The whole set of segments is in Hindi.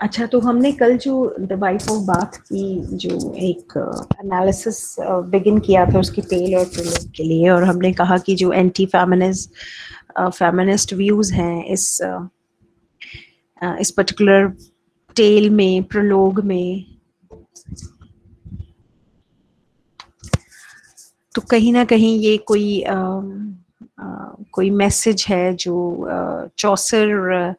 अच्छा, तो हमने कल जो द वाइफ ऑफ बाथ की जो एक एनालिसिस बिगिन किया था उसकी टेल और प्रोलॉग के लिए, और हमने कहा कि जो एंटी फेमिनिस्ट व्यूज हैं इस पर्टिकुलर टेल में, प्रोलॉग में, तो कहीं ना कहीं ये कोई मैसेज है जो चौसर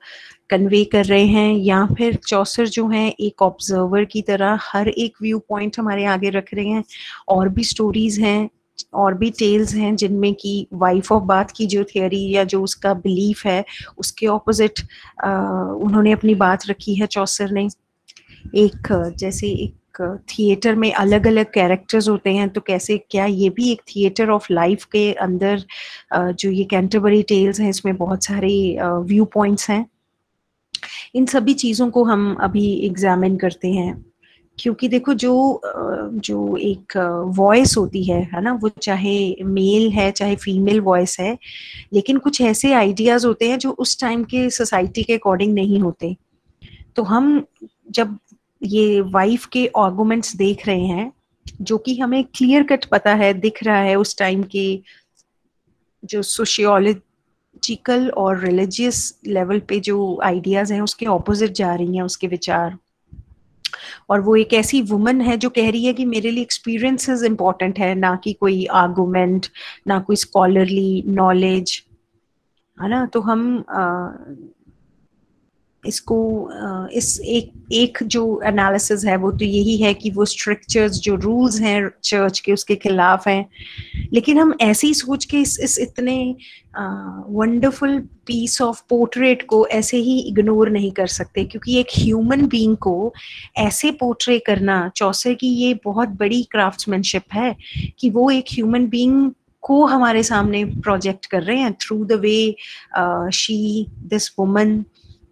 कन्वे कर रहे हैं, या फिर चौसर जो हैं एक ऑब्जर्वर की तरह हर एक व्यू पॉइंट हमारे आगे रख रहे हैं। और भी स्टोरीज हैं और भी टेल्स हैं जिनमें कि वाइफ ऑफ बाथ की जो थियोरी या जो उसका बिलीफ है उसके ऑपोजिट उन्होंने अपनी बात रखी है चौसर ने। एक जैसे एक थिएटर में अलग अलग कैरेक्टर्स होते हैं, तो कैसे क्या ये भी एक थिएटर ऑफ लाइफ के अंदर जो ये कैंटरबरी टेल्स हैं इसमें बहुत सारे व्यू पॉइंट्स हैं। इन सभी चीज़ों को हम अभी एग्जामिन करते हैं, क्योंकि देखो जो एक वॉइस होती है ना, वो चाहे मेल है चाहे फीमेल वॉइस है, लेकिन कुछ ऐसे आइडियाज होते हैं जो उस टाइम के सोसाइटी के अकॉर्डिंग नहीं होते। तो हम जब ये वाइफ के आर्गुमेंट्स देख रहे हैं, जो कि हमें क्लियर कट पता है, दिख रहा है उस टाइम के जो सोशियोलॉजिकल और रिलीजियस लेवल पे जो आइडियाज हैं उसके ऑपोजिट जा रही हैं उसके विचार। और वो एक ऐसी वुमन है जो कह रही है कि मेरे लिए एक्सपीरियंसेस इंपॉर्टेंट है, ना कि कोई आर्गुमेंट, ना कोई स्कॉलरली नॉलेज, है ना। तो हम इसको इस एक जो एनालिसिस है वो तो यही है कि वो स्ट्रक्चर्स जो रूल्स हैं चर्च के उसके खिलाफ हैं, लेकिन हम ऐसे ही सोच के इस इतने वंडरफुल पीस ऑफ पोर्ट्रेट को ऐसे ही इग्नोर नहीं कर सकते, क्योंकि एक ह्यूमन बीइंग को ऐसे पोर्ट्रे करना, चौसर की ये बहुत बड़ी क्राफ्ट्समैनशिप है कि वो एक ह्यूमन बीइंग को हमारे सामने प्रोजेक्ट कर रहे हैं through the way she this woman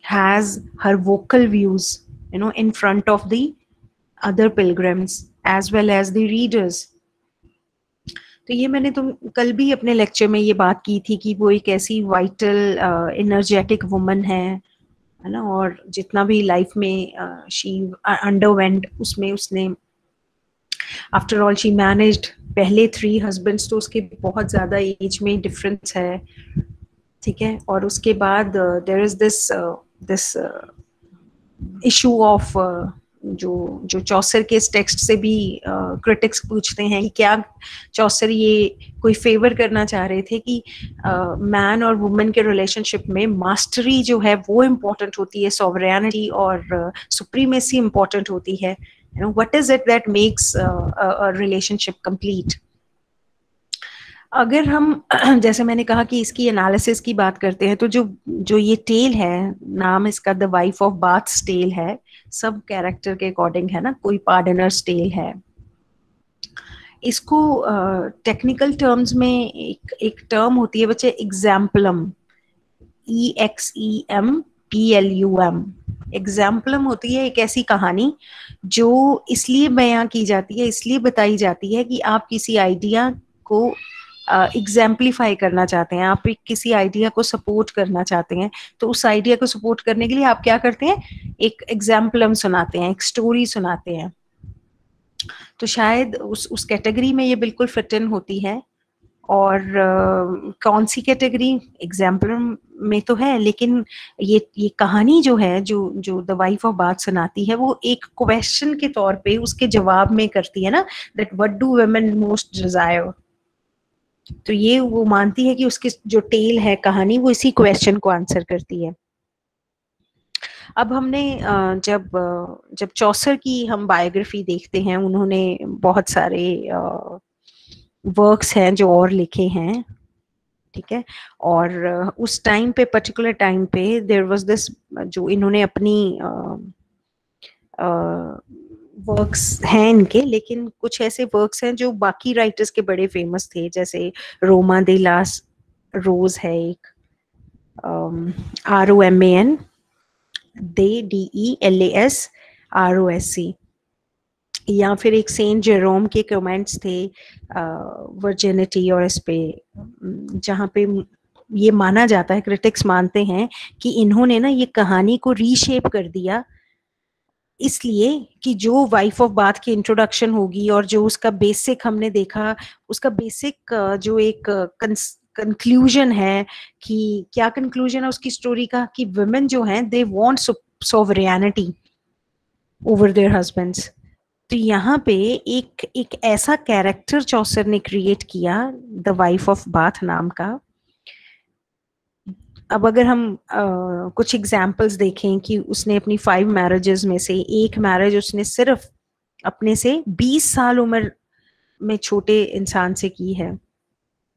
has her vocal views, in front of the other pilgrims as well as the readers. तो ये मैंने कल भी अपने लेक्चर में ये बात की थी कि वो एक ऐसी वाइटल एनर्जेटिक वुमन है ना, और जितना भी लाइफ में शी अंडरवेंट उसमें उसने आफ्टर ऑल शी मैनेज्ड पहले 3 हस्बैंड्स, तो उसके बहुत ज्यादा एज में डिफरेंस है, ठीक है। और उसके बाद there is this issue of जो चौसर के इस टेक्स्ट से भी क्रिटिक्स पूछते हैं कि क्या चौसर ये कोई फेवर करना चाह रहे थे कि मैन और वुमेन के रिलेशनशिप में मास्टरी जो है वो इम्पोर्टेंट होती है, सॉवरेनिटी और सुप्रीमेसी इम्पोर्टेंट होती है, what is it that makes a relationship complete. अगर हम जैसे मैंने कहा कि इसकी एनालिसिस की बात करते हैं, तो जो ये टेल है, नाम इसका the wife of Bath's tale है, सब कैरेक्टर के अकॉर्डिंग है ना, कोई पार्टनर्स टेल है। इसको टेक्निकल टर्म्स में एक टर्म होती है बच्चे, एग्जाम्पलम, EXEMPLUM। एग्जाम्पलम होती है एक ऐसी कहानी जो इसलिए बयां की जाती है, इसलिए बताई जाती है कि आप किसी आइडिया को एग्जाम्पलीफाई करना चाहते हैं, आप किसी आइडिया को सपोर्ट करना चाहते हैं, तो उस आइडिया को सपोर्ट करने के लिए आप क्या करते हैं, एक एग्जाम्पलम सुनाते हैं, एक स्टोरी सुनाते हैं। तो शायद उस कैटेगरी में ये बिल्कुल फिट इन होती है। और कौन सी कैटेगरी, एग्जाम्पल में तो है, लेकिन ये कहानी जो है, जो द वाइफ ऑफ बाथ सुनाती है, वो एक क्वेश्चन के तौर पे उसके जवाब में करती है ना, that what do women most desire. तो ये वो मानती है कि उसकी जो टेल है, कहानी, वो इसी क्वेश्चन को आंसर करती है। अब हमने जब चौसर की हम बायोग्राफी देखते हैं, उन्होंने बहुत सारे वर्क्स हैं जो और लिखे हैं, ठीक है। और उस टाइम पे, पर्टिकुलर टाइम पे, देयर वाज दिस, जो इन्होंने अपनी वर्क्स हैं इनके, लेकिन कुछ ऐसे वर्क्स हैं जो बाकी राइटर्स के बड़े फेमस थे, जैसे रोमा दे लास रोज है एक, ROMAN DELASROSC, या फिर एक सेंट जेरोम के कमेंट्स थे वर्जिनिटी और इस पे, जहाँ पे ये माना जाता है, क्रिटिक्स मानते हैं कि इन्होंने ना ये कहानी को रीशेप कर दिया इसलिए कि जो वाइफ ऑफ बाथ की इंट्रोडक्शन होगी और जो उसका बेसिक हमने देखा, उसका बेसिक जो एक कंक्लूजन है, कि क्या कंक्लूजन है उसकी स्टोरी का, कि वुमेन जो हैं they want sovereignty over their husbands. तो यहाँ पे एक एक ऐसा कैरेक्टर चौसर ने क्रिएट किया, द वाइफ ऑफ बाथ नाम का। अब अगर हम कुछ एग्जाम्पल्स देखें कि उसने अपनी 5 मैरिजेस में से एक मैरिज उसने सिर्फ अपने से 20 साल उम्र में छोटे इंसान से की है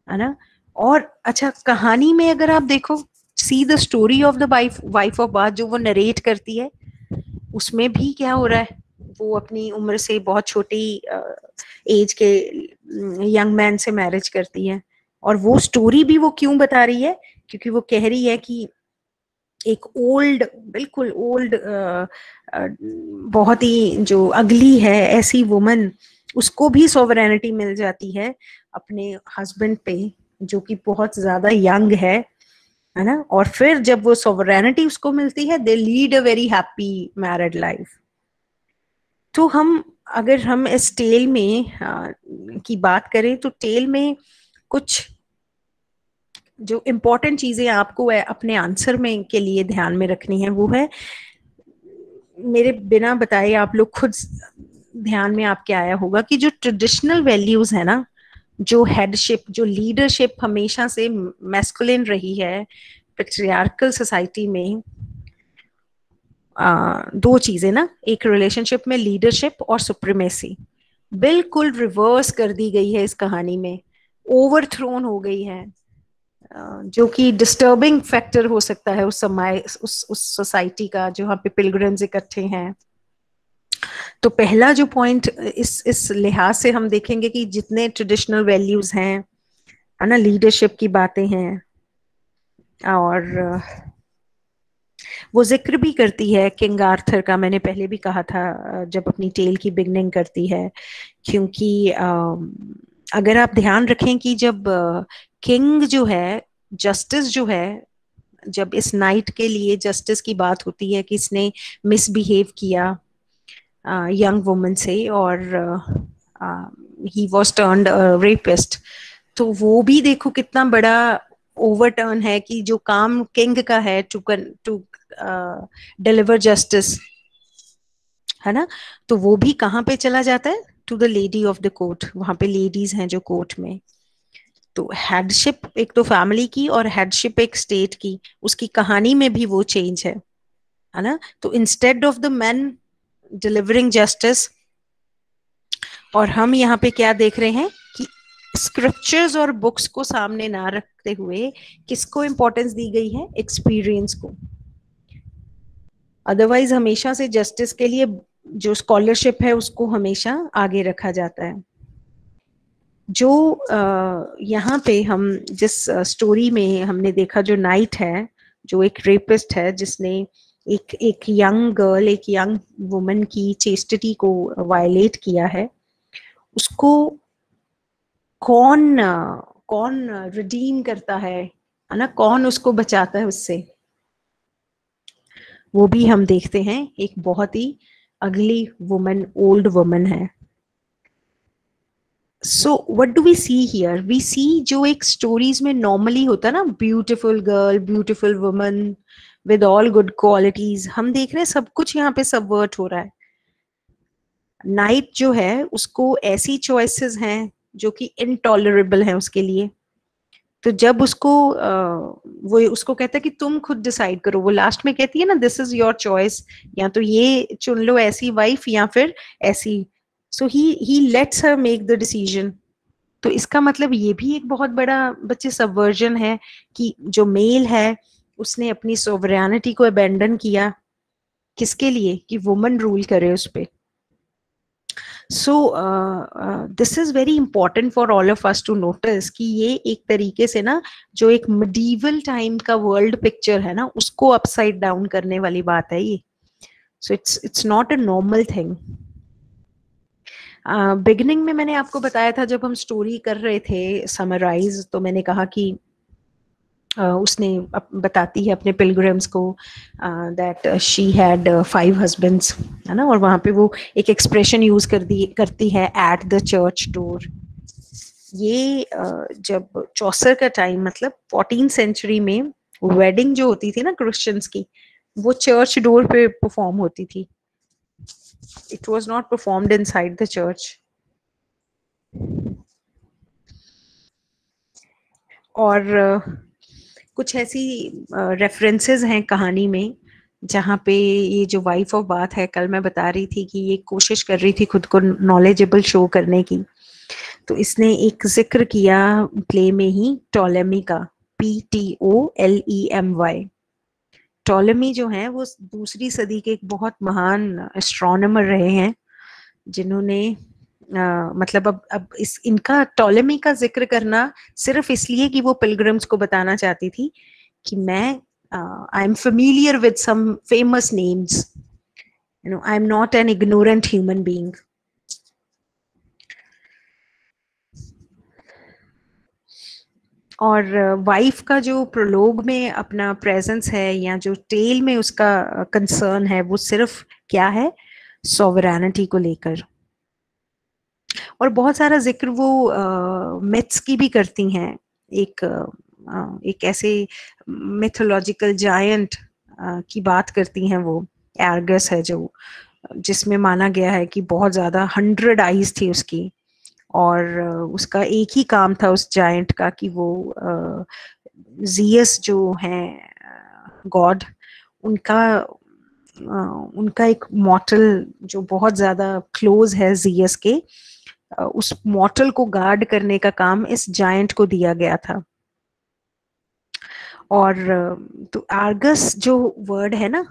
ना। और अच्छा, कहानी में अगर आप देखो, see the story of the wife of bath जो वो नरेट करती है, उसमें भी क्या हो रहा है, वो अपनी उम्र से बहुत छोटी एज के यंग मैन से मैरिज करती है। और वो स्टोरी भी वो क्यों बता रही है, क्योंकि वो कह रही है कि एक ओल्ड, बिल्कुल ओल्ड, बहुत ही जो अगली है ऐसी वुमन, उसको भी सोवरेनिटी मिल जाती है अपने हस्बैंड पे, जो कि बहुत ज्यादा यंग है ना। और फिर जब वो सोवरेनिटी उसको मिलती है, they lead a very happy married life. तो हम, अगर हम इस टेल में की बात करें, तो टेल में कुछ जो इम्पोर्टेंट चीजें आपको अपने आंसर में के लिए ध्यान में रखनी है, वो है, मेरे बिना बताए आप लोग खुद ध्यान में आपके आया होगा कि जो ट्रेडिशनल वैल्यूज है ना, जो हेडशिप, जो लीडरशिप हमेशा से मैस्कुलिन रही है पेट्रियार्कल सोसाइटी में, दो चीजें ना, एक रिलेशनशिप में लीडरशिप और सुप्रीमेसी, बिल्कुल रिवर्स कर दी गई है इस कहानी में, ओवरथ्रोन हो गई है, जो कि डिस्टर्बिंग फैक्टर हो सकता है उस समय, उस सोसाइटी का जहाँ पे पिलग्रिम्स इकट्ठे हैं। तो पहला जो पॉइंट इस लिहाज से हम देखेंगे कि जितने ट्रेडिशनल वैल्यूज हैं, है ना, लीडरशिप की बातें हैं, और वो जिक्र भी करती है किंग आर्थर का, मैंने पहले भी कहा था जब अपनी टेल की बिगनिंग करती है। क्योंकि अगर आप ध्यान रखें कि जब किंग जो है, जस्टिस जो है, जब इस नाइट के लिए जस्टिस की बात होती है कि इसने मिसबिहेव किया यंग वुमन से, और ही वॉज टर्न्ड रेपिस्ट, तो वो भी देखो कितना बड़ा ओवरटर्न है, कि जो काम किंग का है टू डिलीवर जस्टिस, है ना, तो वो भी कहाँ पे चला जाता है, to the lady of the court, वहां पे लेडीज हैं जो कोर्ट में। तो हेडशिप एक तो फैमिली की, और हेडशिप एक स्टेट की, उसकी कहानी में भी वो चेंज है ना। तो instead of the man delivering justice, और हम यहाँ पे क्या देख रहे हैं कि स्क्रिप्चर्स और बुक्स को सामने ना रखते हुए किसको इंपॉर्टेंस दी गई है, एक्सपीरियंस को। अदरवाइज हमेशा से जस्टिस के लिए जो स्कॉलरशिप है उसको हमेशा आगे रखा जाता है। जो यहाँ पे हम जिस स्टोरी में हमने देखा, जो नाइट है, जो एक रेपिस्ट है, जिसने एक एक यंग गर्ल, एक यंग वुमन की चेस्टिटी को वायलेट किया है, उसको कौन कौन रिडीम करता है ना, कौन उसको बचाता है उससे, वो भी हम देखते हैं। एक बहुत ही अगली वुमन, ओल्ड वुमन है। So what do we see here, we see जो एक स्टोरीज में नॉर्मली होता है ना, beautiful girl, beautiful woman with all good qualities, हम देख रहे हैं सब कुछ यहाँ पे सबवर्ट हो रहा है। नाइट जो है उसको ऐसी चॉइसेस हैं जो कि इनटॉलरेबल है उसके लिए। तो जब उसको वो उसको कहता है कि तुम खुद डिसाइड करो, वो लास्ट में कहती है ना, दिस इज योर चॉइस, या तो ये चुन लो ऐसी वाइफ या फिर ऐसी। So he lets her make the decision. तो इसका मतलब ये भी एक बहुत बड़ा बच्चे सबवर्जन है, कि जो मेल है उसने अपनी सोवरेनिटी को अबेंडन किया, किसके लिए, कि वुमन रूल करे उस पे। So this is very important for all of us to notice कि ये एक तरीके से ना, जो एक मिडीवल टाइम का वर्ल्ड पिक्चर है ना, उसको अपसाइड डाउन करने वाली बात है ये। So it's not a normal thing. Beginning में मैंने आपको बताया था, जब हम स्टोरी कर रहे थे समराइज, तो मैंने कहा कि उसने बताती है अपने पिलग्रिम्स को दैट शी हैड 5 हस्बैंड्स, है ना, और वहां पे वो एक एक्सप्रेशन यूज करती है एट द चर्च डोर। ये जब चौसर का टाइम, मतलब 14th सेंचुरी में वेडिंग जो होती थी ना क्रिश्चियंस की, वो चर्च डोर पे परफॉर्म होती थी। It was not performed inside the church. और कुछ ऐसी रेफरेंसेस हैं कहानी में जहाँ पे ये जो वाइफ ऑफ बाथ है, कल मैं बता रही थी कि ये कोशिश कर रही थी खुद को नॉलेजेबल शो करने की, तो इसने एक जिक्र किया प्ले में ही टॉलेमी का, Ptolemy। टॉलेमी जो है वो दूसरी सदी के एक बहुत महान एस्ट्रोनॉमर रहे हैं, जिन्होंने मतलब अब इस इनका टॉलेमी का जिक्र करना सिर्फ इसलिए कि वो पिलग्रिम्स को बताना चाहती थी कि मैं I am familiar with some famous names, you know, I am not an ignorant human being. और वाइफ का जो प्रोलोग में अपना प्रेजेंस है या जो टेल में उसका कंसर्न है, वो सिर्फ क्या है, सॉवरेनिटी को लेकर। और बहुत सारा जिक्र वो मिथ्स की भी करती हैं। एक ऐसे मिथोलॉजिकल जायंट की बात करती हैं वो, एर्गस है जो, जिसमें माना गया है कि बहुत ज्यादा 100 आईज थी उसकी, और उसका एक ही काम था उस जायंट का कि वो जियस जो है गॉड, उनका उनका एक मॉर्टल जो बहुत ज्यादा क्लोज है जियस के, उस मॉर्टल को गार्ड करने का काम इस जायंट को दिया गया था। और तो आर्गस जो वर्ड है ना,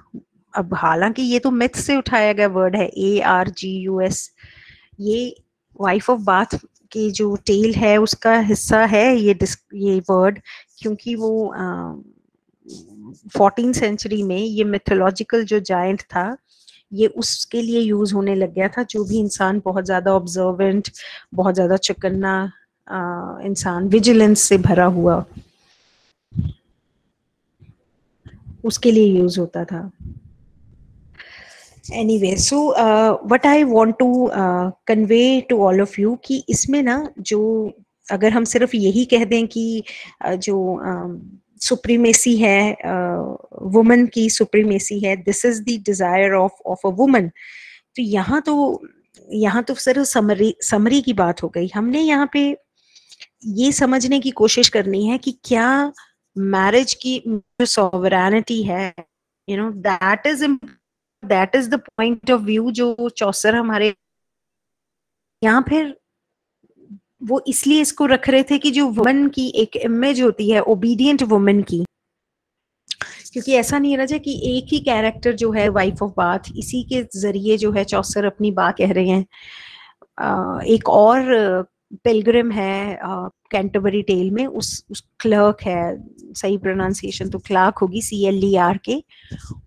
अब हालांकि ये तो मिथ से उठाया गया वर्ड है, ARGUS, ये वाइफ ऑफ बाथ की जो टेल है उसका हिस्सा है ये वर्ड, क्योंकि वो 14th सेंचुरी में ये मिथोलॉजिकल जो जायंट था, ये उसके लिए यूज होने लग गया था। जो भी इंसान बहुत ज्यादा ऑब्जर्वेंट, बहुत ज्यादा चौकन्ना इंसान, विजिलेंस से भरा हुआ, उसके लिए यूज होता था। Anyway, so what I want to convey to all of you कि इसमें ना, जो अगर हम सिर्फ यही कह दें कि जो सुप्रीमेसी है, वुमन की सुप्रीमेसी है, this is the desire of a woman, तो यहाँ तो सिर्फ समरी की बात हो गई। हमने यहाँ पे ये समझने की कोशिश करनी है कि क्या मैरिज की जो सॉवरेनिटी है, you no, that is the point of view जो चौसर हमारे यहाँ फिर वो इसलिए इसको रख रहे थे कि जो वुमन की एक इमेज होती है ओबीडियंट वुमन की, क्योंकि ऐसा नहीं रहा कि एक ही कैरेक्टर जो है वाइफ ऑफ बाथ, इसी के जरिए जो है चौसर अपनी बात कह रहे हैं। एक और पिलग्रिम है कैंटरबरी टेल में, उस क्लर्क है, सही प्रोनाउंसिएशन तो क्लार्क होगी, CLERK,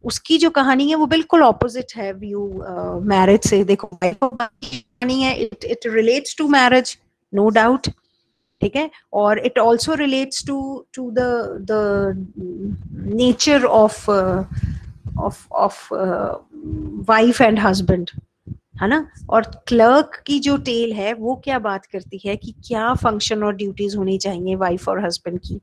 उसकी जो कहानी है वो बिल्कुल ऑपोजिट है व्यू मैरिज से। देखो कहानी है, it relates to marriage, no doubt, ठीक है, और it also relates to the nature of of wife and husband, है ना। और क्लर्क की जो टेल है वो क्या बात करती है कि क्या फंक्शन और ड्यूटीज होनी चाहिए वाइफ और हस्बैंड की।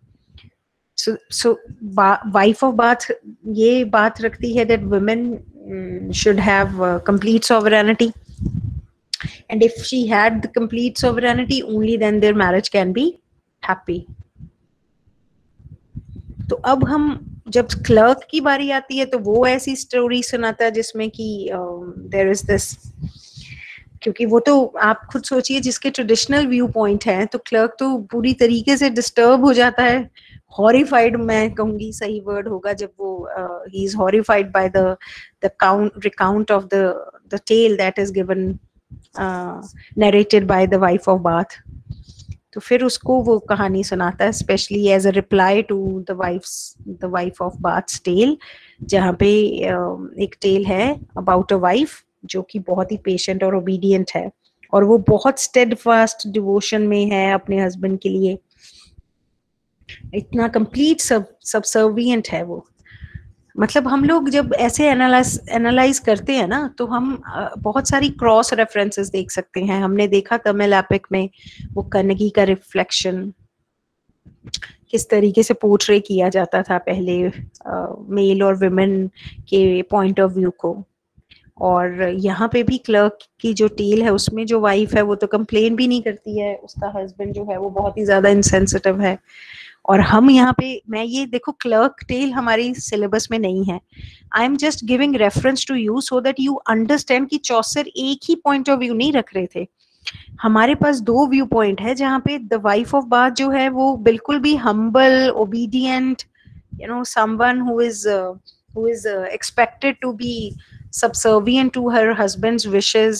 सो वाइफ ऑफ बाथ ये बात रखती है that women should have complete sovereignty, and if she had the complete sovereignty, only then their marriage can be happy. तो अब हम जब क्लर्क की बारी आती है तो वो ऐसी स्टोरी सुनाता है जिसमें कि देयर इज दिस, क्योंकि वो तो आप खुद सोचिए जिसके ट्रेडिशनल व्यू पॉइंट है, तो क्लर्क तो पूरी तरीके से डिस्टर्ब हो जाता है, हॉरिफाइड मैं कहूंगी सही वर्ड होगा, जब वो he is horrified by the recount of the tale that is given narrated by the wife of Bath. तो फिर उसको वो कहानी सुनाता है specially as a reply to the wife of Bath's tale, जहाँ पे एक टेल है अबाउट अ वाइफ जो कि बहुत ही पेशेंट और ओबीडियंट है, और वो बहुत स्टेडफास्ट डिवोशन में है अपने हस्बैंड के लिए। इतना कंप्लीट सबसर्विएंट है वो। मतलब हम लोग जब ऐसे एनालाइज करते हैं ना, तो हम बहुत सारी क्रॉस रेफरेंसेस देख सकते हैं। हमने देखा तमिल एपिक में वो कनगी का रिफ्लेक्शन किस तरीके से पोर्ट्रे किया जाता था पहले, मेल और विमेन के पॉइंट ऑफ व्यू को। और यहाँ पे भी क्लर्क की जो टेल है उसमें जो वाइफ है वो तो कंप्लेन भी नहीं करती है, उसका हस्बैंड जो है वो बहुत ही ज्यादा इंसेंसिटिव है। और हम यहाँ पे, मैं ये देखो क्लर्क टेल हमारी सिलेबस में नहीं है, I am just giving reference to you so that you understand कि चौसर एक ही पॉइंट ऑफ व्यू नहीं रख रहे थे। हमारे पास दो व्यू पॉइंट है जहाँ पे द वाइफ ऑफ बाथ जो है वो बिल्कुल भी humble, obedient, you know, someone who is expected to be subservient to her husband's wishes,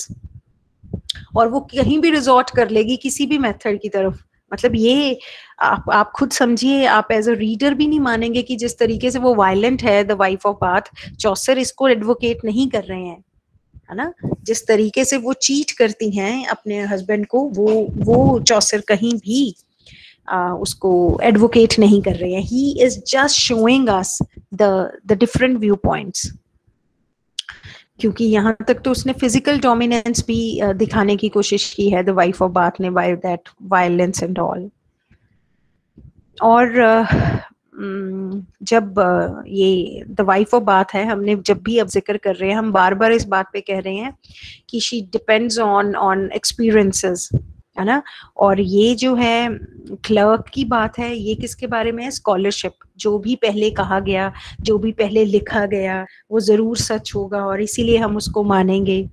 और वो कहीं भी रिजॉर्ट कर लेगी किसी भी मेथड की तरफ। मतलब ये आप खुद समझिए, आप एज अ रीडर भी नहीं मानेंगे कि जिस तरीके से वो वायलेंट है द वाइफ ऑफ बाथ, चौसर इसको एडवोकेट नहीं कर रहे हैं, है ना। जिस तरीके से वो चीट करती हैं अपने हस्बैंड को, वो चौसर कहीं भी उसको एडवोकेट नहीं कर रहे हैं। He is just showing us the different view points. क्योंकि यहाँ तक तो उसने फिजिकल डोमिनेंस भी दिखाने की कोशिश की है द वाइफ ऑफ बाथ ने, by that violence and all. और जब ये द वाइफ ऑफ बाथ है, हमने जब भी अब जिक्र कर रहे हैं, हम बार बार इस बात पे कह रहे हैं कि शी डिपेंड्स ऑन एक्सपीरियंसेस, है ना। और ये जो है क्लर्क की बात है, ये किसके बारे में है? स्कॉलरशिप। जो भी पहले कहा गया, जो भी पहले लिखा गया, वो जरूर सच होगा और इसीलिए हम उसको मानेंगे।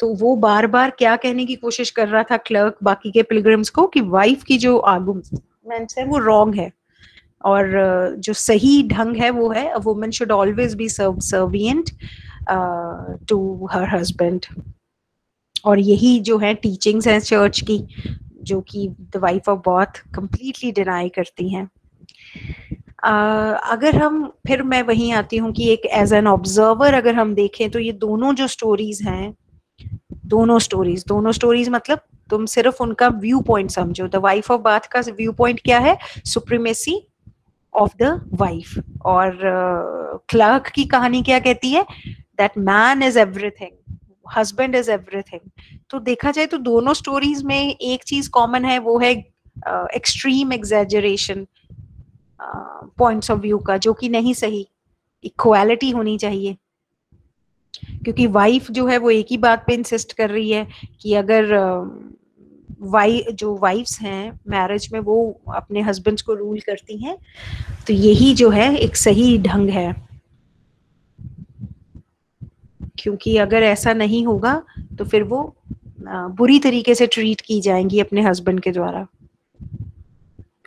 तो वो बार बार क्या कहने की कोशिश कर रहा था क्लर्क बाकी के पिलग्रिम्स को, कि वाइफ की जो आर्गुमेंट्स है वो रॉन्ग है, और जो सही ढंग है वो है, a woman should always be servient to her husband. और यही जो है टीचिंग्स हैं चर्च की, जो कि the wife of Bath completely deny करती हैं। अगर हम, फिर मैं वहीं आती हूँ कि एक एज एन ऑब्जर्वर अगर हम देखें तो ये दोनों जो स्टोरीज हैं, दोनों स्टोरीज मतलब तुम सिर्फ उनका व्यू पॉइंट समझो। द वाइफ ऑफ बाथ का व्यू पॉइंट क्या है? Supremacy of the wife. और क्लर्क की कहानी क्या कहती है? That man is everything, husband is everything. तो देखा जाए तो दोनों स्टोरीज में एक चीज कॉमन है, वो है extreme exaggeration points of view का, जो कि नहीं सही। इक्वालिटी होनी चाहिए, क्योंकि वाइफ जो है वो एक ही बात पे इंसिस्ट कर रही है कि अगर जो वाइफ्स हैं मैरिज में वो अपने हस्बैंड्स को रूल करती हैं, तो यही जो है एक सही ढंग है। क्योंकि अगर ऐसा नहीं होगा तो फिर वो बुरी तरीके से ट्रीट की जाएंगी अपने हस्बैंड के द्वारा।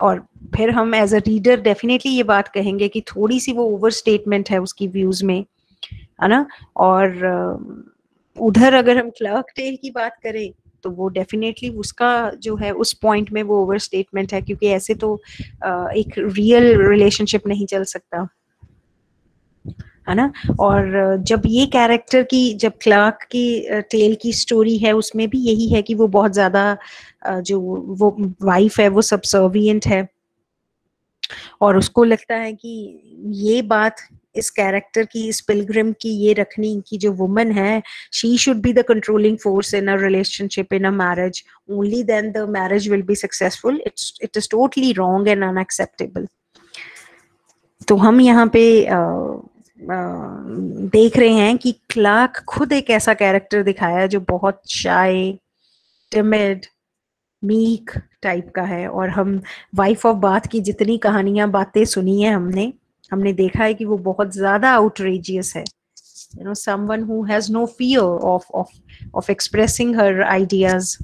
और फिर हम एज अ रीडर डेफिनेटली ये बात कहेंगे कि थोड़ी सी वो ओवर स्टेटमेंट है उसकी व्यूज में, है ना। और उधर अगर हम क्लर्क टेल की बात करें तो वो डेफिनेटली उसका जो है उस पॉइंट में वो ओवर स्टेटमेंट है, क्योंकि ऐसे तो एक रियल रिलेशनशिप नहीं चल सकता, है ना। और जब ये कैरेक्टर की, जब क्लर्क की टेल की स्टोरी है, उसमें भी यही है कि वो बहुत ज्यादा जो वो वाइफ है वो सबसर्विएंट है, और उसको लगता है कि ये बात इस कैरेक्टर की, इस पिलग्रिम की ये रखनी कि जो वुमन है, she should be the controlling force in a relationship, in a marriage, only then the marriage will be successful. It is totally wrong and unacceptable. तो हम यहाँ पे देख रहे हैं कि क्लार्क खुद एक ऐसा कैरेक्टर दिखाया है जो बहुत शाय, टिमिड, मीक टाइप का है। और हम वाइफ ऑफ बाथ की जितनी कहानियां, बातें सुनी है हमने हमने देखा है कि वो बहुत ज्यादा आउटरेजियस है, you know, someone who has no fear of expressing her ideas.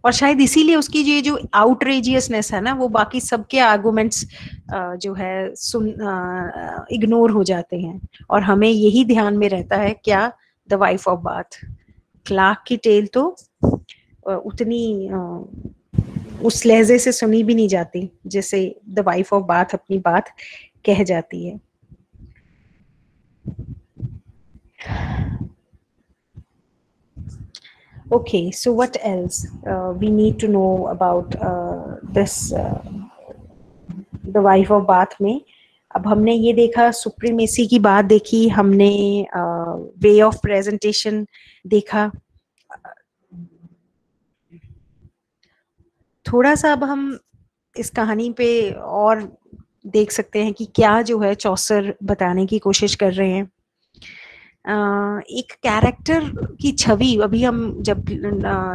और शायद इसीलिए उसकी ये जो आउटरेजियसनेस है ना, वो बाकी सबके आर्गुमेंट्स जो है सुन इग्नोर हो जाते हैं, और हमें यही ध्यान में रहता है क्या? The wife of Bath. Clerk की टेल तो उतनी उस लहजे से सुनी भी नहीं जाती जैसे द वाइफ ऑफ बाथ अपनी बात कह जाती है। Okay, so what else we need to know about this The Wife of Bath में? अब हमने ये देखा, सुप्रीमेसी की बात देखी हमने, वे ऑफ प्रेजेंटेशन देखा। थोड़ा सा अब हम इस कहानी पे और देख सकते हैं कि क्या जो है चौसर बताने की कोशिश कर रहे हैं। एक कैरेक्टर की छवि, अभी हम जब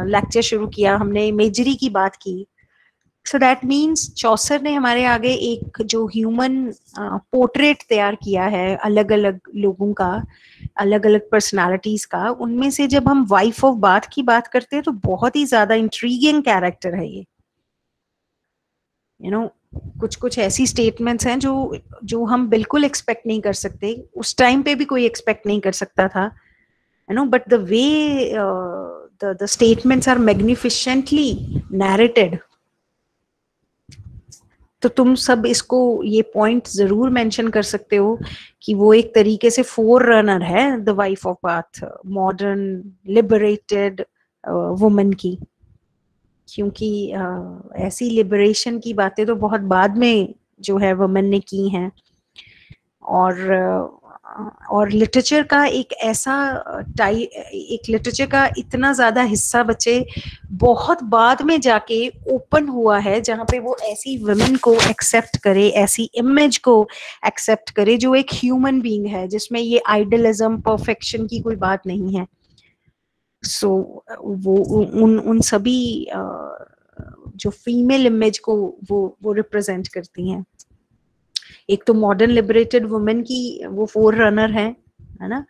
लेक्चर शुरू किया हमने इमेजरी की बात की, सो दैट मीन्स चौसर ने हमारे आगे एक जो ह्यूमन पोर्ट्रेट तैयार किया है अलग अलग लोगों का, अलग अलग पर्सनालिटीज का। उनमें से जब हम वाइफ ऑफ बाथ की बात करते हैं तो बहुत ही ज्यादा इंट्रीगिंग कैरेक्टर है ये। कुछ कुछ ऐसी स्टेटमेंट्स हैं जो जो हम बिल्कुल एक्सपेक्ट नहीं कर सकते, उस टाइम पे भी कोई एक्सपेक्ट नहीं कर सकता था, but the way the statements are magnificently narrated. तो तुम सब इसको ये पॉइंट जरूर मेंशन कर सकते हो कि वो एक तरीके से फोर रनर है the wife of bath, modern liberated woman की, क्योंकि ऐसी लिबरेशन की बातें तो बहुत बाद में जो है वुमेन ने की हैं। और लिटरेचर का एक ऐसा एक लिटरेचर का इतना ज्यादा हिस्सा बच्चे बहुत बाद में जाके ओपन हुआ है, जहाँ पे वो ऐसी वुमेन को एक्सेप्ट करे, ऐसी इमेज को एक्सेप्ट करे जो एक ह्यूमन बीइंग है, जिसमें ये आइडलिज्म परफेक्शन की कोई बात नहीं है। सो वो उन सभी जो फीमेल इमेज को वो रिप्रेजेंट करती हैं। एक तो मॉडर्न लिबरेटेड वुमेन की वो फोर रनर है ना,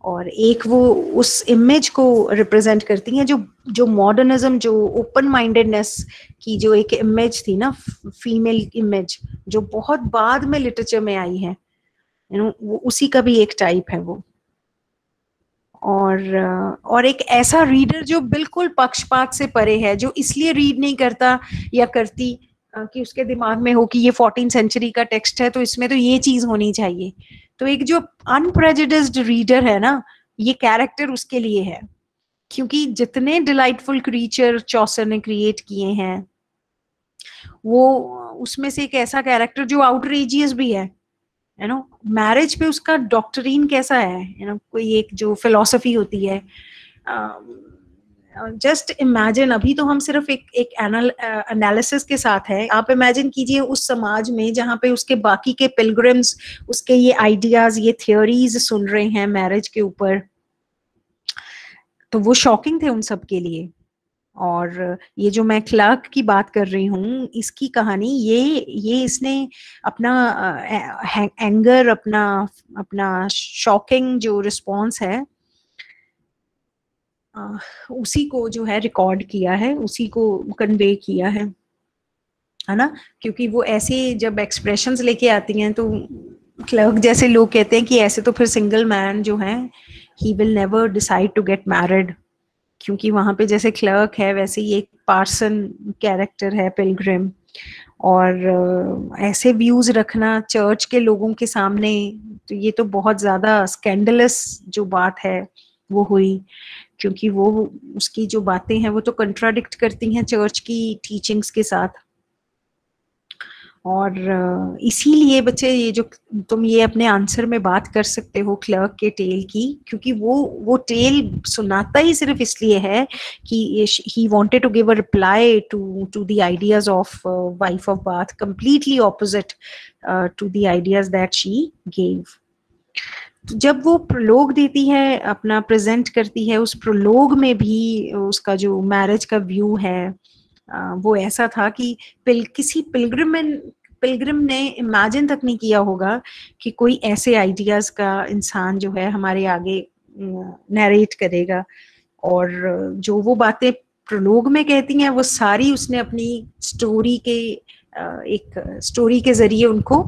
और एक वो उस इमेज को रिप्रेजेंट करती हैं जो जो मॉडर्निज्म, जो ओपन माइंडेडनेस की जो एक इमेज थी ना, फीमेल इमेज, जो बहुत बाद में लिटरेचर में आई है, वो उसी का भी एक टाइप है वो। और एक ऐसा रीडर जो बिल्कुल पक्षपात से परे है, जो इसलिए रीड नहीं करता या करती कि उसके दिमाग में हो कि ये 14th सेंचुरी का टेक्स्ट है तो इसमें तो ये चीज होनी चाहिए। तो एक जो अनप्रेजुडिस्ड रीडर है ना, ये कैरेक्टर उसके लिए है, क्योंकि जितने डिलाइटफुल क्रीचर चौसर ने क्रिएट किए हैं, वो उसमें से एक ऐसा कैरेक्टर जो आउटरेजियस भी है, मैरिज पे उसका डॉक्टरीन कैसा है, कोई एक जो फिलॉसफी होती है। जस्ट इमेजिन, अभी तो हम सिर्फ एक एनालिसिस के साथ है, आप इमेजिन कीजिए उस समाज में जहाँ पे उसके बाकी के पिलग्रिम्स उसके ये आइडियाज, ये थियोरीज सुन रहे हैं मैरिज के ऊपर, तो वो शॉकिंग थे उन सब के लिए। और ये जो मैं क्लर्क की बात कर रही हूँ, इसकी कहानी ये इसने अपना एंगर, अपना शॉकिंग जो रिस्पॉन्स है, उसी को जो है रिकॉर्ड किया है, उसी को कन्वे किया है ना। क्योंकि वो ऐसे जब एक्सप्रेशंस लेके आती हैं तो क्लर्क जैसे लोग कहते हैं कि ऐसे तो फिर सिंगल मैन जो है he will never decide to get married, क्योंकि वहां पे जैसे क्लर्क है वैसे ही एक पार्सन कैरेक्टर है पिलग्रिम। और ऐसे व्यूज रखना चर्च के लोगों के सामने, तो ये तो बहुत ज्यादा स्कैंडलस जो बात है वो हुई, क्योंकि वो उसकी जो बातें हैं वो तो कंट्राडिक्ट करती हैं चर्च की टीचिंग्स के साथ। और इसीलिए बच्चे, ये जो तुम ये अपने आंसर में बात कर सकते हो क्लर्क के टेल की, क्योंकि वो टेल सुनाता ही सिर्फ इसलिए है कि he wanted to give a reply to the ideas of wife of Bath, completely opposite to the ideas that she gave. तो जब वो प्रोलोग देती है, अपना प्रेजेंट करती है, उस प्रोलोग में भी उसका जो मैरिज का व्यू है वो ऐसा था कि किसी पिलग्रिम ने इमेजिन तक नहीं किया होगा कि कोई ऐसे आइडियाज का इंसान जो है हमारे आगे नरेट करेगा। और जो वो बातें प्रोलोग में कहती हैं वो सारी उसने अपनी स्टोरी के एक स्टोरी के जरिए उनको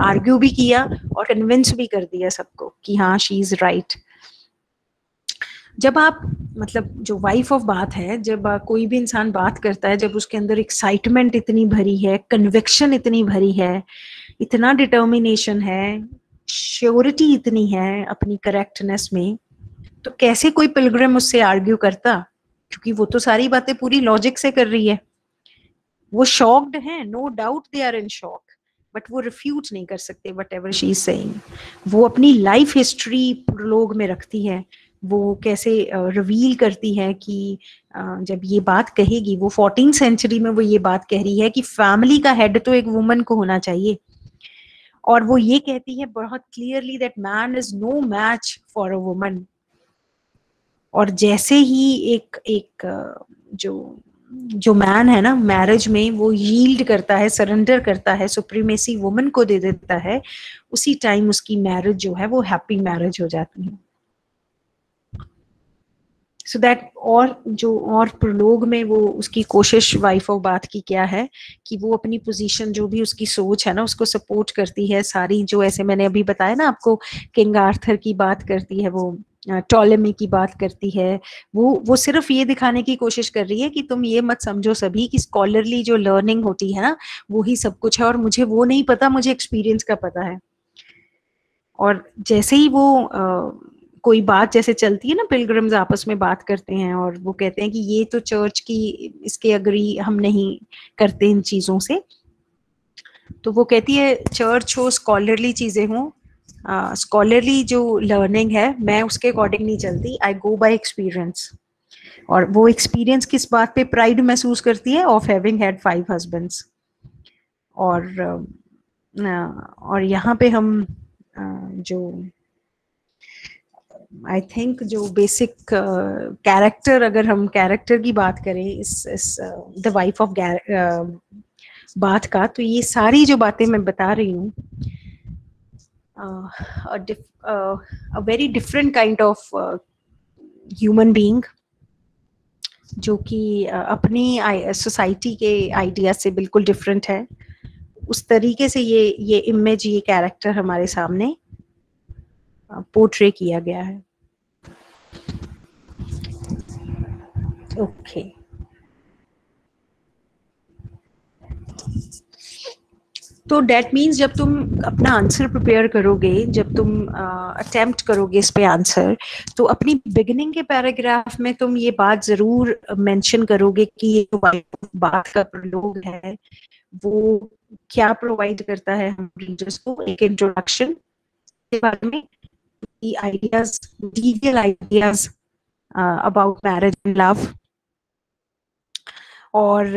आर्ग्यू भी किया और कन्विंस भी कर दिया सबको कि हाँ शी इज राइट। जब आप, मतलब जो वाइफ ऑफ बात है, जब कोई भी इंसान बात करता है, जब उसके अंदर एक्साइटमेंट इतनी भरी है, कन्विक्शन इतनी भरी है, इतना डिटर्मिनेशन है, श्योरिटी इतनी है अपनी करेक्टनेस में, तो कैसे कोई पिलग्रिम उससे आर्ग्यू करता, क्योंकि वो तो सारी बातें पूरी लॉजिक से कर रही है। वो शॉक्ड हैं, no doubt they are in shock, but वो रिफ्यूट नहीं कर सकते whatever she is saying. वो अपनी लाइफ हिस्ट्री प्रोलोग में रखती है, वो कैसे रिवील करती है कि जब ये बात कहेगी, वो 14th सेंचुरी में वो ये बात कह रही है कि फैमिली का हेड तो एक वुमन को होना चाहिए। और वो ये कहती है बहुत clearly that man is no match for a woman. और जैसे ही एक एक जो जो मैन है ना मैरिज में, वो यील्ड करता है, सरेंडर करता है, सुप्रीमेसी वुमन को दे देता है, उसी टाइम उसकी मैरिज जो है वो हैप्पी मैरिज हो जाती है। सो दैट और प्रोलोग में वो उसकी कोशिश वाइफ ऑफ बाथ की क्या है कि वो अपनी पोजीशन, जो भी उसकी सोच है ना, उसको सपोर्ट करती है सारी, जो ऐसे मैंने अभी बताया ना आपको, किंग आर्थर की बात करती है, वो टॉलेमी की बात करती है। वो सिर्फ ये दिखाने की कोशिश कर रही है कि तुम ये मत समझो सभी कि स्कॉलरली जो लर्निंग होती है ना वो ही सब कुछ है, और मुझे वो नहीं पता, मुझे एक्सपीरियंस का पता है। और जैसे ही वो कोई बात जैसे चलती है ना, पिलग्रिम्स आपस में बात करते हैं और वो कहते हैं कि ये तो चर्च की, इसके अग्री हम नहीं करते इन चीजों से, तो वो कहती है चर्च हो, स्कॉलरली चीजें हों, स्कॉलरली जो लर्निंग है मैं उसके अकॉर्डिंग नहीं चलती, आई गो बाय एक्सपीरियंस। और वो एक्सपीरियंस किस बात पे प्राइड महसूस करती है? Of having had 5 husbands. और यहाँ पे हम जो आई थिंक जो बेसिक कैरेक्टर, अगर हम कैरेक्टर की बात करें इस द वाइफ ऑफ बात का, तो ये सारी जो बातें मैं बता रही हूँ, a very different kind of human being, जो कि अपनी सोसाइटी के आइडिया से बिल्कुल डिफरेंट है, उस तरीके से ये इमेज, ये कैरेक्टर हमारे सामने पोर्ट्रे किया गया है। ओके तो डेट मीन्स जब तुम अपना आंसर प्रिपेयर करोगे, जब तुम अटेम्प्ट करोगे इस पे आंसर, तो अपनी बिगिनिंग के पैराग्राफ में तुम ये बात जरूर मेंशन करोगे कि ये जो बात का प्रलोग है वो क्या प्रोवाइड करता है हम रीडर्स को, एक इंट्रोडक्शन के बारे में, ideas, detail ideas about marriage and love. और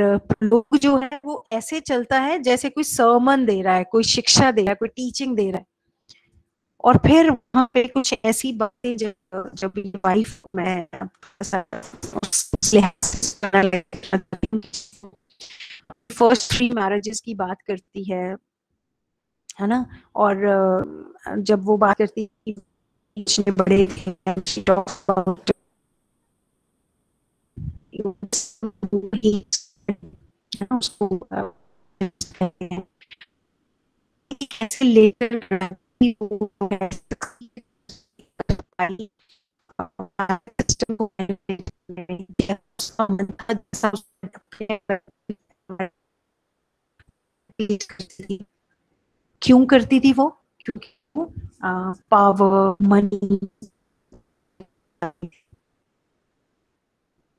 लोग जो है वो ऐसे चलता है जैसे कोई सर्मन दे रहा है, कोई शिक्षा दे रहा है, कोई टीचिंग दे रहा है। और फिर वहां पे कुछ ऐसी बातें जब वाइफ में फर्स्ट 3 मैरिजेस की बात करती है ना, और जब वो बात करती है बड़े उसको कैसे लेकर क्यों करती थी वो? क्योंकि वो पावर, मनी।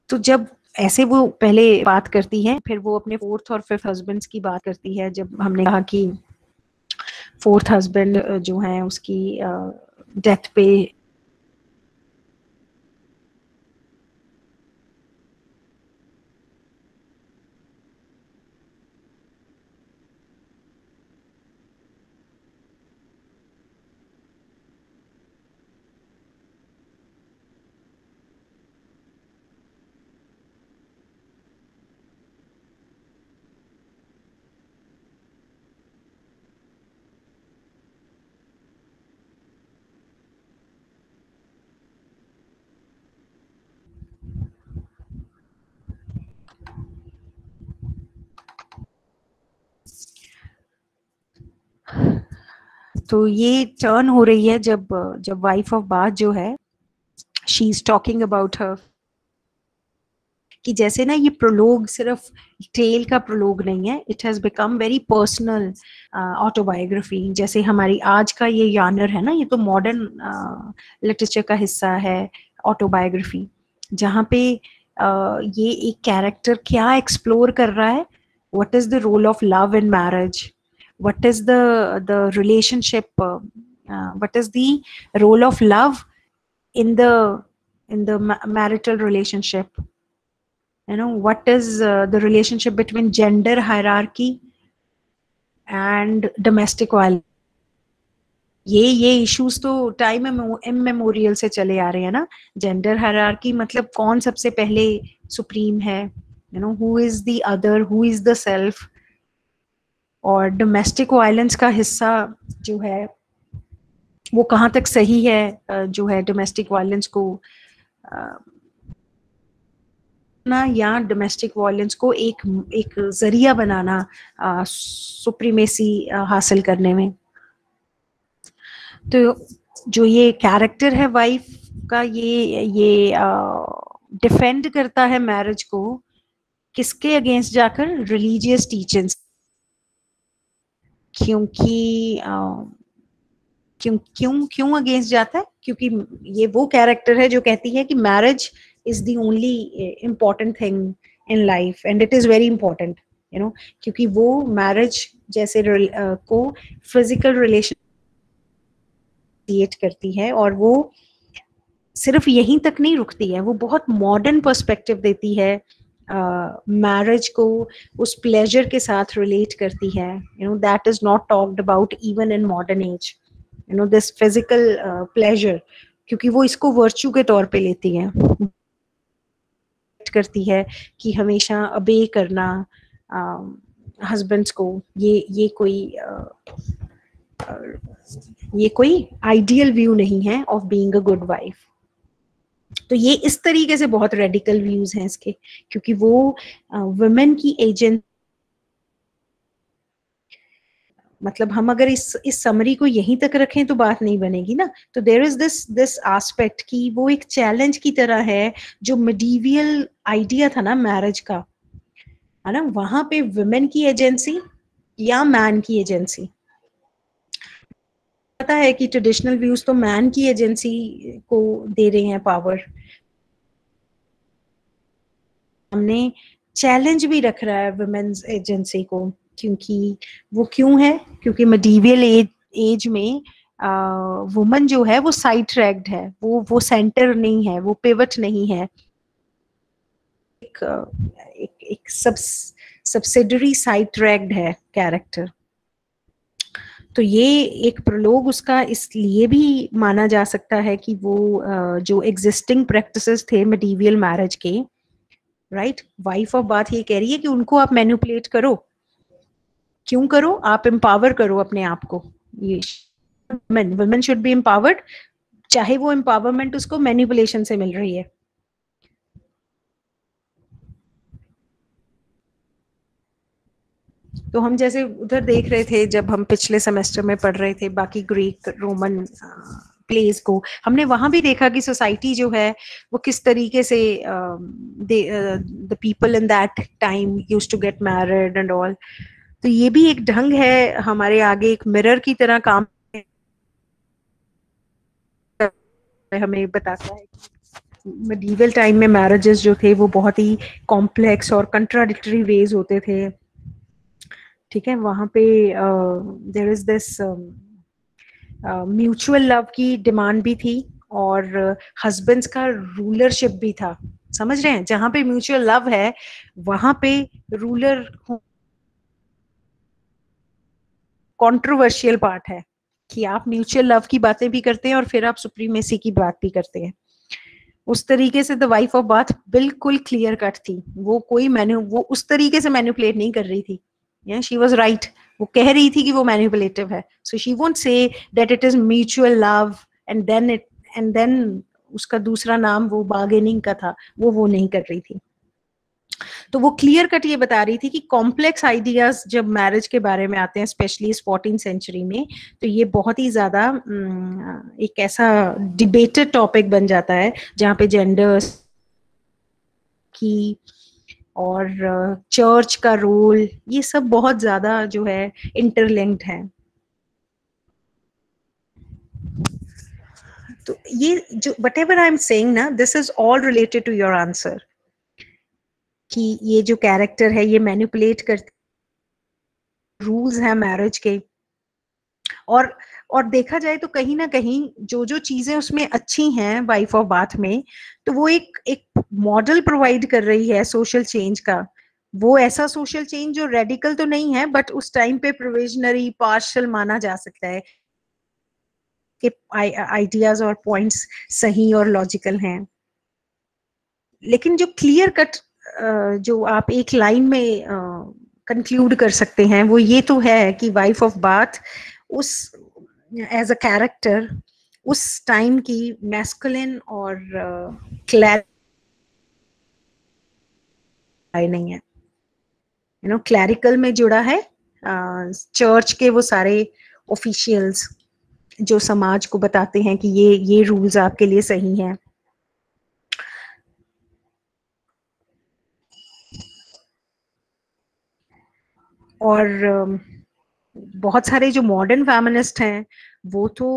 तो जब ऐसे वो पहले बात करती है, फिर वो अपने 4th और 5th हस्बैंड्स की बात करती है। जब हमने कहा कि 4th हस्बैंड जो है उसकी डेथ पे तो ये टर्न हो रही है जब जब वाइफ ऑफ बाथ जो है, she is talking about her, कि जैसे ना ये प्रोलोग सिर्फ टेल का प्रोलोग नहीं है, it has become very personal autobiography. जैसे हमारी आज का ये यानर है ना, ये तो मॉडर्न लिटरेचर का हिस्सा है, ऑटोबायोग्राफी, जहाँ पे ये एक कैरेक्टर क्या एक्सप्लोर कर रहा है, what is the role of love in marriage, what is the relationship, what is the role of love in the marital relationship, what is the relationship between gender hierarchy and domestic violence. ये इश्यूज तो टाइम इमेमोरियल से चले आ रहे हैं ना. जेंडर हायरार्की मतलब कौन सबसे पहले सुप्रीम है, who is the other, who is the self. और डोमेस्टिक वायलेंस का हिस्सा जो है वो कहाँ तक सही है, जो है डोमेस्टिक वायलेंस को ना, या डोमेस्टिक वायलेंस को एक जरिया बनाना सुप्रीमेसी हासिल करने में. तो जो ये कैरेक्टर है वाइफ का, ये डिफेंड करता है मैरिज को किसके अगेंस्ट जाकर, रिलीजियस टीचर्स. क्योंकि क्यों अगेंस्ट जाता है, क्योंकि ये वो कैरेक्टर है जो कहती है कि marriage is the only important thing in life and it is very important, क्योंकि वो मैरिज जैसे को फिजिकल रिलेशन क्रिएट करती है, और वो सिर्फ यहीं तक नहीं रुकती है, वो बहुत मॉडर्न पर्सपेक्टिव देती है मैरिज को, उस प्लेजर के साथ रिलेट करती है, that is not talked about even in modern age, this physical pleasure, क्योंकि वो इसको वर्च्यू के तौर पे लेती है, करती है कि हमेशा अबे करना हस्बैंड्स को, ये कोई आइडियल व्यू नहीं है of being a good wife. तो ये इस तरीके से बहुत रेडिकल व्यूज हैं इसके, क्योंकि वो वुमेन की एजेंट, मतलब हम अगर इस समरी को यहीं तक रखें तो बात नहीं बनेगी ना. तो देयर इज दिस एस्पेक्ट कि वो एक चैलेंज की तरह है, जो मिडीवियल आइडिया था ना मैरिज का, है ना, वहां पे वुमेन की एजेंसी या मैन की एजेंसी. पता है कि ट्रेडिशनल व्यूज तो मैन की एजेंसी को दे रहे हैं पावर. हमने चैलेंज भी रख रहा है वुमेन्स एजेंसी को, क्योंकि वो क्यों है, क्योंकि मिडीवियल एज में वुमन जो है वो साइड ट्रैक्ड है, वो सेंटर नहीं है, वो पिवट नहीं है, एक सब्सिडरी साइड ट्रैक्ड है कैरेक्टर. तो ये एक प्रलोग उसका इसलिए भी माना जा सकता है कि वो जो एग्जिस्टिंग प्रैक्टिसेस थे मिडीवियल मैरिज के, राइट, वाइफ ऑफ बात ये कह रही है कि उनको आप मैनिपुलेट करो. क्यों करो, आप एम्पावर करो अपने आप को. ये वुमेन शुड बी एम्पावर्ड, चाहे वो एम्पावरमेंट उसको मैनिपुलेशन से मिल रही है. तो हम जैसे उधर देख रहे थे जब हम पिछले सेमेस्टर में पढ़ रहे थे बाकी ग्रीक रोमन प्लेस को, हमने वहां भी देखा कि सोसाइटी जो है वो किस तरीके से the people in that time used to get married and all. तो ये भी एक ढंग है हमारे आगे, एक मिरर की तरह काम हमें बताता है. मिडीवल टाइम में मैरिजेस जो थे वो बहुत ही कॉम्प्लेक्स और कंट्राडिक्टरी वेज होते थे. ठीक है, वहां पे there is this mutual love की डिमांड भी थी, और हस्बैंड्स का रूलरशिप भी था. समझ रहे हैं, जहां पे म्यूचुअल लव है वहां पे रूलर कंट्रोवर्शियल पार्ट है कि आप म्यूचुअल लव की बातें भी करते हैं और फिर आप सुप्रीमेसी की बात भी करते हैं. उस तरीके से द वाइफ ऑफ बाथ बिल्कुल क्लियर कट थी, वो वो उस तरीके से मैनिपुलेट नहीं कर रही थी. शी वाज राइट, वो कह रही थी कि वो मैनिपुलेटिव है. So she won't say that it is mutual love and then उसका दूसरा नाम वो बार्गेनिंग का था, वो नहीं कर रही थी. तो वो क्लियर कट ये बता रही थी कि कॉम्प्लेक्स आइडियाज जब मैरिज के बारे में आते हैं, स्पेशली इस 14th सेंचुरी में, तो ये बहुत ही ज्यादा एक ऐसा डिबेटेड टॉपिक बन जाता है जहाँ पे जेंडर्स की और चर्च का रोल, ये सब बहुत ज्यादा जो है इंटरलिंक्ड है. तो ये जो whatever I'm saying ना, this is all related to your answer, कि ये जो कैरेक्टर है ये मैनिपुलेट करती, रूल्स हैं मैरिज के, और देखा जाए तो कहीं ना कहीं जो जो चीजें उसमें अच्छी हैं वाइफ ऑफ बाथ में, तो वो एक मॉडल प्रोवाइड कर रही है सोशल चेंज का। वो ऐसा सोशल चेंज जो रेडिकल तो नहीं है, बट उस टाइम पे प्रोविजनरी पार्शियल माना जा सकता है कि आइडियाज और पॉइंट्स सही और लॉजिकल हैं। लेकिन जो क्लियर कट जो आप एक लाइन में कंक्लूड कर सकते हैं वो ये तो है कि वाइफ ऑफ बाथ उस एज अ कैरेक्टर उस टाइम की मैस्कुलिन और क्लैरिटी नहीं है, यू नो, क्लैरिकल में जुड़ा है चर्च के वो सारे ऑफिशियल्स जो समाज को बताते हैं कि ये रूल्स आपके लिए सही हैं। और बहुत सारे जो मॉडर्न फेमिनिस्ट हैं वो तो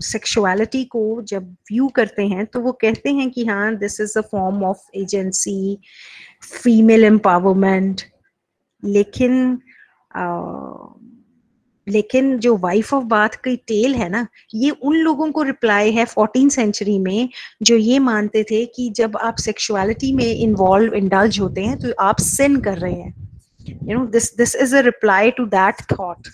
सेक्सुअलिटी को जब व्यू करते हैं तो वो कहते हैं कि हाँ, this is a form of agency, female empowerment. लेकिन लेकिन जो वाइफ ऑफ बाथ की टेल है ना, ये उन लोगों को रिप्लाई है 14th सेंचुरी में जो ये मानते थे कि जब आप सेक्सुअलिटी में इन्वॉल्व इंडल्ज होते हैं तो आप सिन कर रहे हैं। You know, this is a reply to that thought.